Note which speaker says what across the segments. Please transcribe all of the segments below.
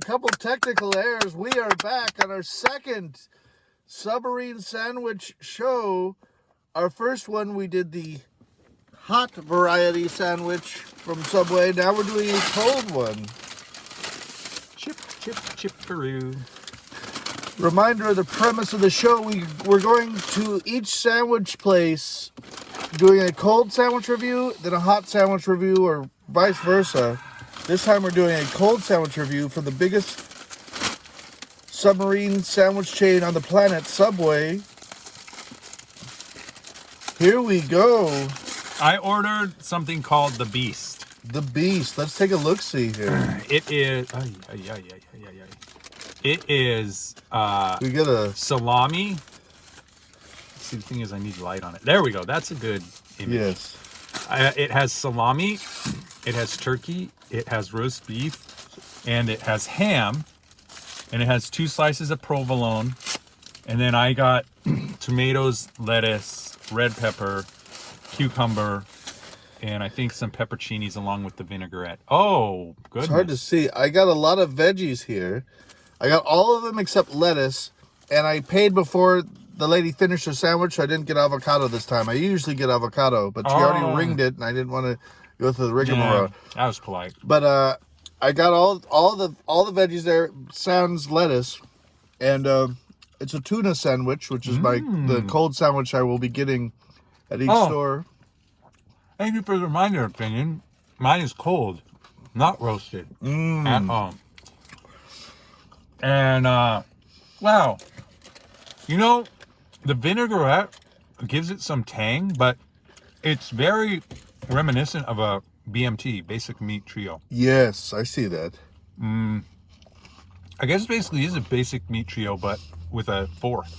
Speaker 1: Couple technical errors. We are back on our second Submarine sandwich show. Our first one, we did the hot variety sandwich from Subway. Now we're doing a cold one.
Speaker 2: Chip, chipperoo.
Speaker 1: Reminder of the premise of the show. We're going to each sandwich place doing a cold sandwich review, then a hot sandwich review, or vice versa. This time we're doing a cold sandwich review for the biggest submarine sandwich chain on the planet, Subway. Here we go.
Speaker 2: I ordered something called the Beast.
Speaker 1: The Beast. Let's take a look-see here.
Speaker 2: It is... It is...
Speaker 1: we get a...
Speaker 2: salami. See, the thing is I need light on it. There we go. That's a good image.
Speaker 1: Yes.
Speaker 2: It has salami. It has turkey. It has roast beef. And it has ham. And it has 2 slices of provolone. And then I got tomatoes, lettuce, red pepper, cucumber, and I think some pepperoncinis along with the vinaigrette. Oh, goodness.
Speaker 1: It's hard to see. I got a lot of veggies here. I got all of them except lettuce. And I paid before the lady finished her sandwich, so I didn't get avocado this time. I usually get avocado, but she already ringed it, and I didn't want to go through the rigmarole.
Speaker 2: Yeah, that was polite.
Speaker 1: But I got all the veggies there, sans lettuce, and it's a tuna sandwich, which is the cold sandwich I will be getting at each store.
Speaker 2: Thank you for the reminder, opinion. Mine is cold, not roasted at home. And wow, you know, the vinaigrette gives it some tang, but it's very reminiscent of a BMT, Basic Meat Trio.
Speaker 1: Yes, I see that.
Speaker 2: I guess basically is a Basic Meat Trio, but with a 4th.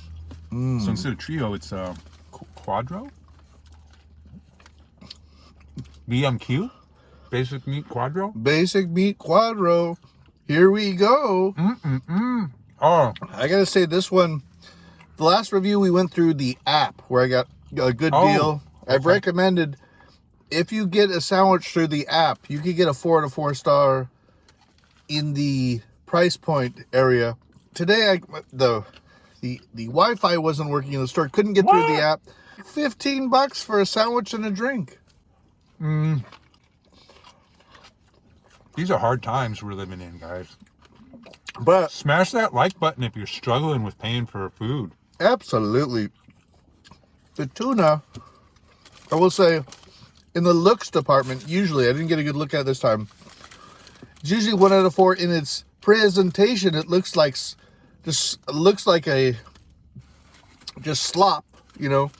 Speaker 2: So instead of trio, it's a quadro? BMQ? Basic Meat Quadro?
Speaker 1: Basic Meat Quadro. Here we go.
Speaker 2: Oh.
Speaker 1: I gotta say, this one, the last review we went through the app where I got a good deal. Okay. I've recommended, if you get a sandwich through the app, you can get a 4 out of 4 star in the price point area. Today, the Wi-Fi wasn't working in the store. Couldn't get through the app. $15 for a sandwich and a drink.
Speaker 2: These are hard times we're living in, guys.
Speaker 1: But
Speaker 2: smash that like button if you're struggling with paying for food.
Speaker 1: Absolutely. The tuna, I will say, in the looks department, usually, I didn't get a good look at it this time. It's usually 1 out of 4 in its presentation. It looks like just slop, you know.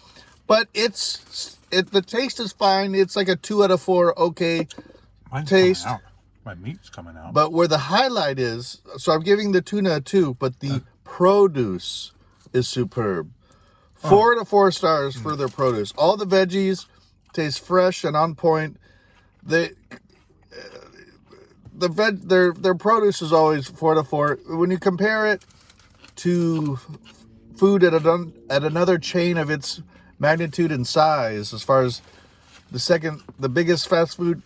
Speaker 1: But the taste is fine. It's like a 2 out of 4 okay
Speaker 2: Mine's
Speaker 1: taste.
Speaker 2: coming out. My meat's coming out.
Speaker 1: But where the highlight is, so I'm giving the tuna a 2, but the produce is superb. 4 out of 4 stars for their produce. All the veggies taste fresh and on point. Their produce is always 4 out of 4. When you compare it to food at another chain of its magnitude and size, as far as the second biggest fast food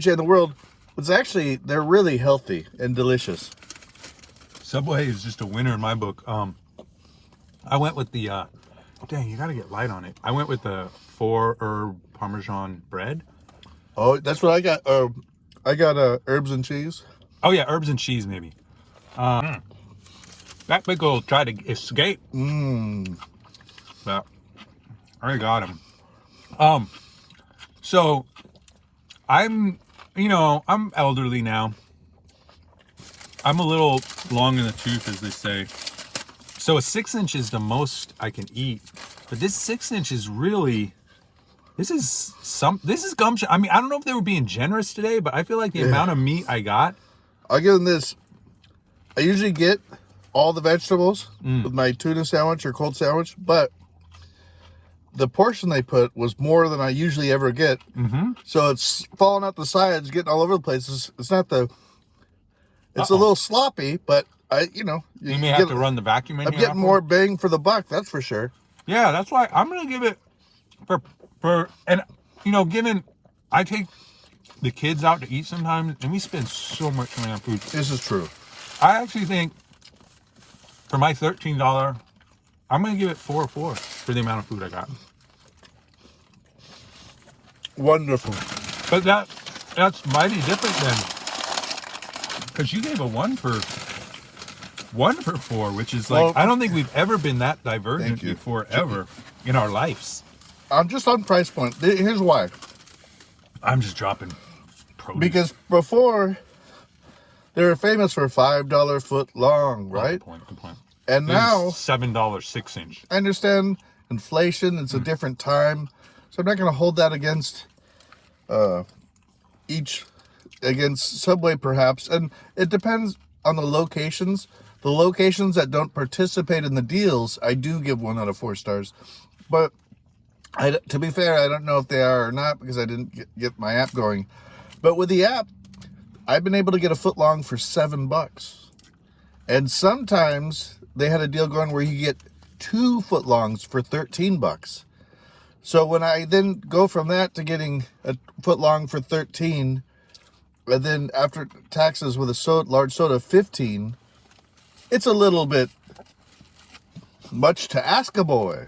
Speaker 1: chain in the world, they're really healthy and delicious.
Speaker 2: Subway is just a winner in my book. I went with the dang, you gotta get light on it. I went with the 4-herb Parmesan bread.
Speaker 1: Oh, that's what I got. I got herbs and cheese.
Speaker 2: Oh yeah, herbs and cheese maybe. That pickle tried to escape. But I got him. So I'm elderly now. I'm a little long in the tooth, as they say. So a 6-inch is the most I can eat. But this 6-inch is really This is gumption. I mean, I don't know if they were being generous today, but I feel like the amount of meat I got.
Speaker 1: I'll give them this. I usually get all the vegetables with my tuna sandwich or cold sandwich, but the portion they put was more than I usually ever get. Mm-hmm. So it's falling out the sides, getting all over the place. It's not the. It's a little sloppy, but you
Speaker 2: may have to run the vacuum in
Speaker 1: I'm
Speaker 2: here.
Speaker 1: getting more bang for the buck, that's for sure.
Speaker 2: Yeah, that's why I'm gonna give it and given I take the kids out to eat sometimes, and we spend so much money on food.
Speaker 1: This is true.
Speaker 2: I actually think for my $13, I'm gonna give it 4 for the amount of food I got.
Speaker 1: Wonderful.
Speaker 2: But that's mighty different than, because you gave a 1 for 4, which is like, I don't think we've ever been that divergent before ever in our lives.
Speaker 1: I'm just on price point. Here's why. I'm
Speaker 2: just dropping produce.
Speaker 1: Because before, they were famous for $5 foot long, right?
Speaker 2: Good point.
Speaker 1: And now
Speaker 2: $7 6-inch.
Speaker 1: I understand inflation. It's a different time, so I'm not going to hold that against Subway, perhaps. And it depends on the locations. The locations that don't participate in the deals, I do give 1 out of 4 stars. But to be fair, I don't know if they are or not because I didn't get my app going. But with the app, I've been able to get a foot long for $7. And sometimes they had a deal going where you get 2 foot longs for $13. So when I then go from that to getting a foot long for $13, and then after taxes with a large soda, $15, it's a little bit much to ask a boy.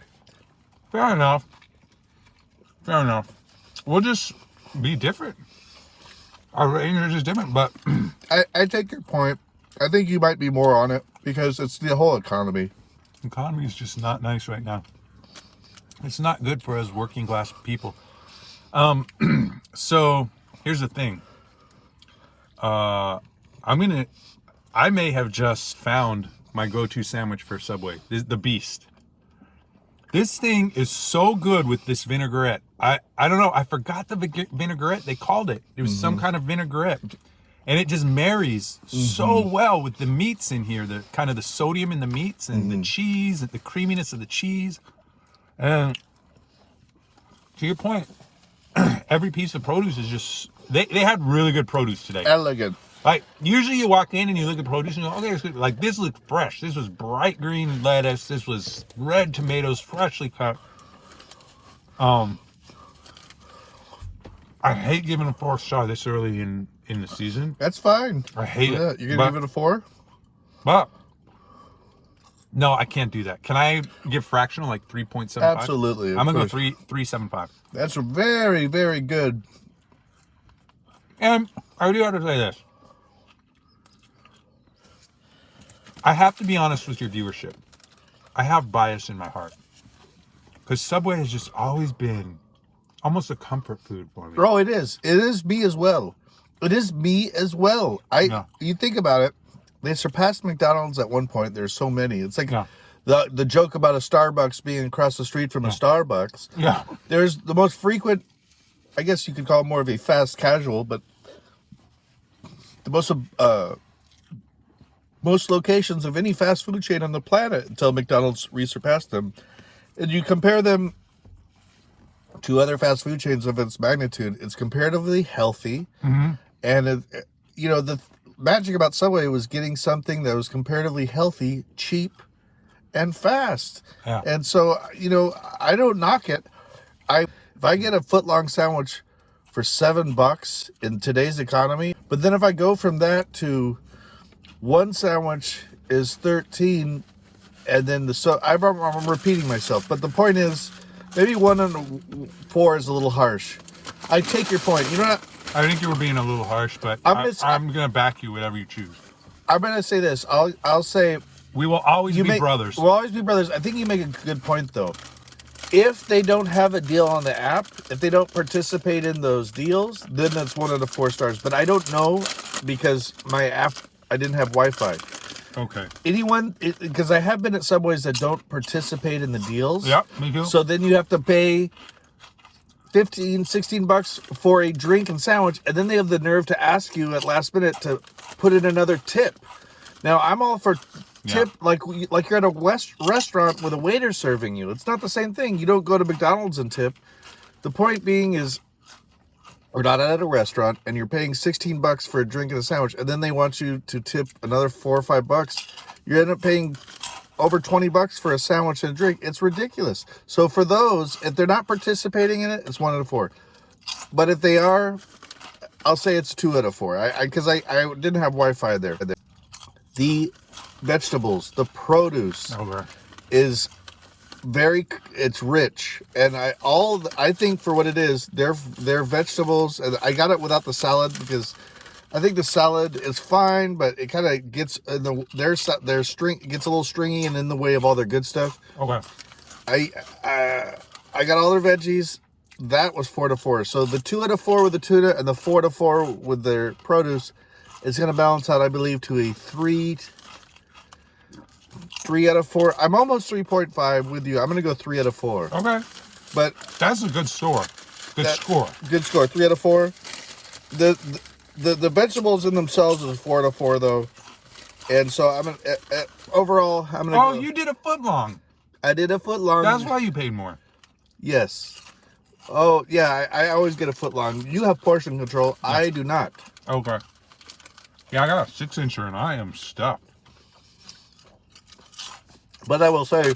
Speaker 2: Fair enough. We'll just be different. Our range is just different, but
Speaker 1: I take your point. I think you might be more on it because it's the whole economy.
Speaker 2: The economy is just not nice right now. It's not good for us working class people. So here's the thing. I may have just found my go-to sandwich for Subway. The Beast. This thing is so good with this vinaigrette. I don't know. I forgot the vinaigrette they called it. It was some kind of vinaigrette. And it just marries so well with the meats in here. The kind of the sodium in the meats and the cheese, and the creaminess of the cheese. And to your point, every piece of produce is just... They had really good produce today.
Speaker 1: Elegant.
Speaker 2: Like, usually you walk in and you look at produce and you go, okay, it's good. Like, this looked fresh. This was bright green lettuce. This was red tomatoes, freshly cut. I hate giving a 4-star this early in the season.
Speaker 1: That's fine.
Speaker 2: I hate it.
Speaker 1: You're going to give it a 4?
Speaker 2: But, no, I can't do that. Can I give fractional, like 3.75?
Speaker 1: Absolutely.
Speaker 2: I'm going to go 3.75.
Speaker 1: That's very, very good.
Speaker 2: And I do have to say this. I have to be honest with your viewership. I have bias in my heart. Because Subway has just always been almost a comfort food for me.
Speaker 1: Bro, it is. It is me as well. It is me as well. You think about it, they surpassed McDonald's at one point. There's so many. It's like the joke about a Starbucks being across the street from a Starbucks.
Speaker 2: Yeah.
Speaker 1: There's the most frequent, I guess you could call it more of a fast casual, but the most locations of any fast food chain on the planet until McDonald's resurpassed them. And you compare them to other fast food chains of its magnitude, it's comparatively healthy. And, the magic about Subway was getting something that was comparatively healthy, cheap, and fast.
Speaker 2: Yeah.
Speaker 1: And so, I don't knock it. If I get a foot-long sandwich for $7 in today's economy, but then if I go from that to one sandwich is $13, and then I'm repeating myself, but the point is, maybe 1 and 4 is a little harsh. I take your point. You know what?
Speaker 2: I think you were being a little harsh, but I'm going to back you whatever you choose.
Speaker 1: I'm going to say this. I'll say...
Speaker 2: We will always be brothers.
Speaker 1: We'll always be brothers. I think you make a good point, though. If they don't have a deal on the app, if they don't participate in those deals, then that's 1 out of 4 stars. But I don't know because my app, I didn't have Wi-Fi.
Speaker 2: Okay.
Speaker 1: Because I have been at Subways that don't participate in the deals.
Speaker 2: Yeah, me too.
Speaker 1: So then you have to pay 15, 16 bucks for a drink and sandwich, and then they have the nerve to ask you at last minute to put in another tip. Now, I'm all for tip like you're at a restaurant with a waiter serving you. It's not the same thing. You don't go to McDonald's and tip. The point being is, we're not at a restaurant, and you're paying 16 bucks for a drink and a sandwich, and then they want you to tip another 4 or 5 bucks. You end up paying over 20 bucks for a sandwich and a drink. It's ridiculous. So for those, if they're not participating in it, it's 1 out of 4. But if they are, I'll say it's 2 out of 4. Because I didn't have Wi-Fi there. The vegetables, the produce is it's rich, and I think for what it is, they're vegetables. And I got it without the salad because I think the salad is fine, but it kind of gets in their string, it gets a little stringy and in the way of all their good stuff. I got all their veggies. That was 4 out of 4. So the 2 out of 4 with the tuna and the 4 out of 4 with their produce is going to balance out, I believe, to a 3 out of 4. I'm almost 3.5 with you. I'm going to go 3 out of 4.
Speaker 2: Okay.
Speaker 1: But
Speaker 2: that's a good score. Good score. 3
Speaker 1: out of 4. The vegetables in themselves is 4 out of 4 though. And so overall, I'm going to go.
Speaker 2: You did a foot long.
Speaker 1: I did a foot long.
Speaker 2: That's why you paid more.
Speaker 1: Yes. Oh, yeah, I always get a foot long. You have portion control. Yeah. I do not.
Speaker 2: Okay. Yeah, I got a 6-incher and I am stuffed.
Speaker 1: But I will say,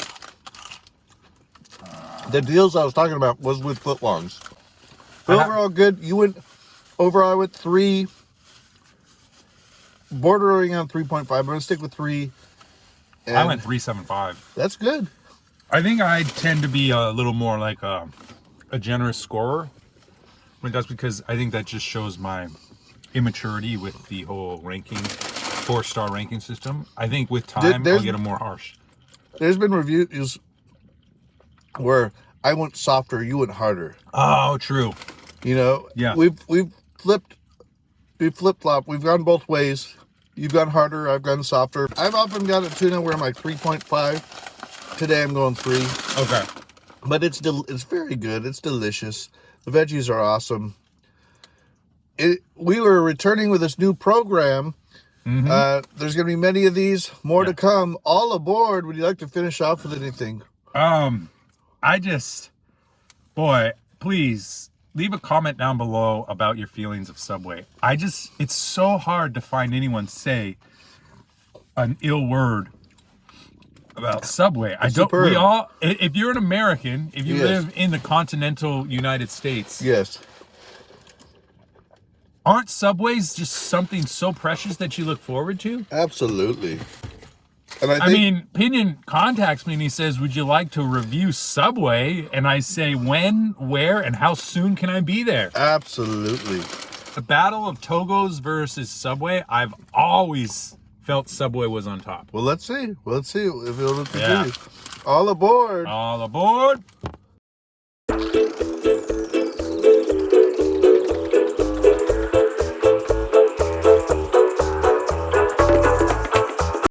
Speaker 1: the deals I was talking about was with footlongs. Overall good. I went 3, bordering on 3.5. I'm going to stick with 3.
Speaker 2: I went 3.75.
Speaker 1: That's good.
Speaker 2: I think I tend to be a little more like a generous scorer. But that's because I think that just shows my immaturity with the whole 4-star ranking system. I think with time, I'll get a more harsh.
Speaker 1: There's been reviews where I went softer, you went harder.
Speaker 2: Oh, true.
Speaker 1: Yeah. We've flip-flopped. We've gone both ways. You've gone harder, I've gone softer. I've often got a tuna where I'm like 3.5. Today I'm going 3.
Speaker 2: Okay.
Speaker 1: But it's very good. It's delicious. The veggies are awesome. We were returning with this new program. Mm-hmm. There's going to be many of these, more to come. All aboard. Would you like to finish off with anything?
Speaker 2: Please leave a comment down below about your feelings of Subway. It's so hard to find anyone say an ill word about Subway. If you're an American, if you live in the continental United States.
Speaker 1: Yes.
Speaker 2: Aren't Subways just something so precious that you look forward to?
Speaker 1: Absolutely.
Speaker 2: And Pinion contacts me and he says, would you like to review Subway? And I say, when, where, and how soon can I be there?
Speaker 1: Absolutely.
Speaker 2: The battle of Togos versus Subway, I've always felt Subway was on top.
Speaker 1: Well, let's see. If it'll continue. All aboard.
Speaker 2: All aboard.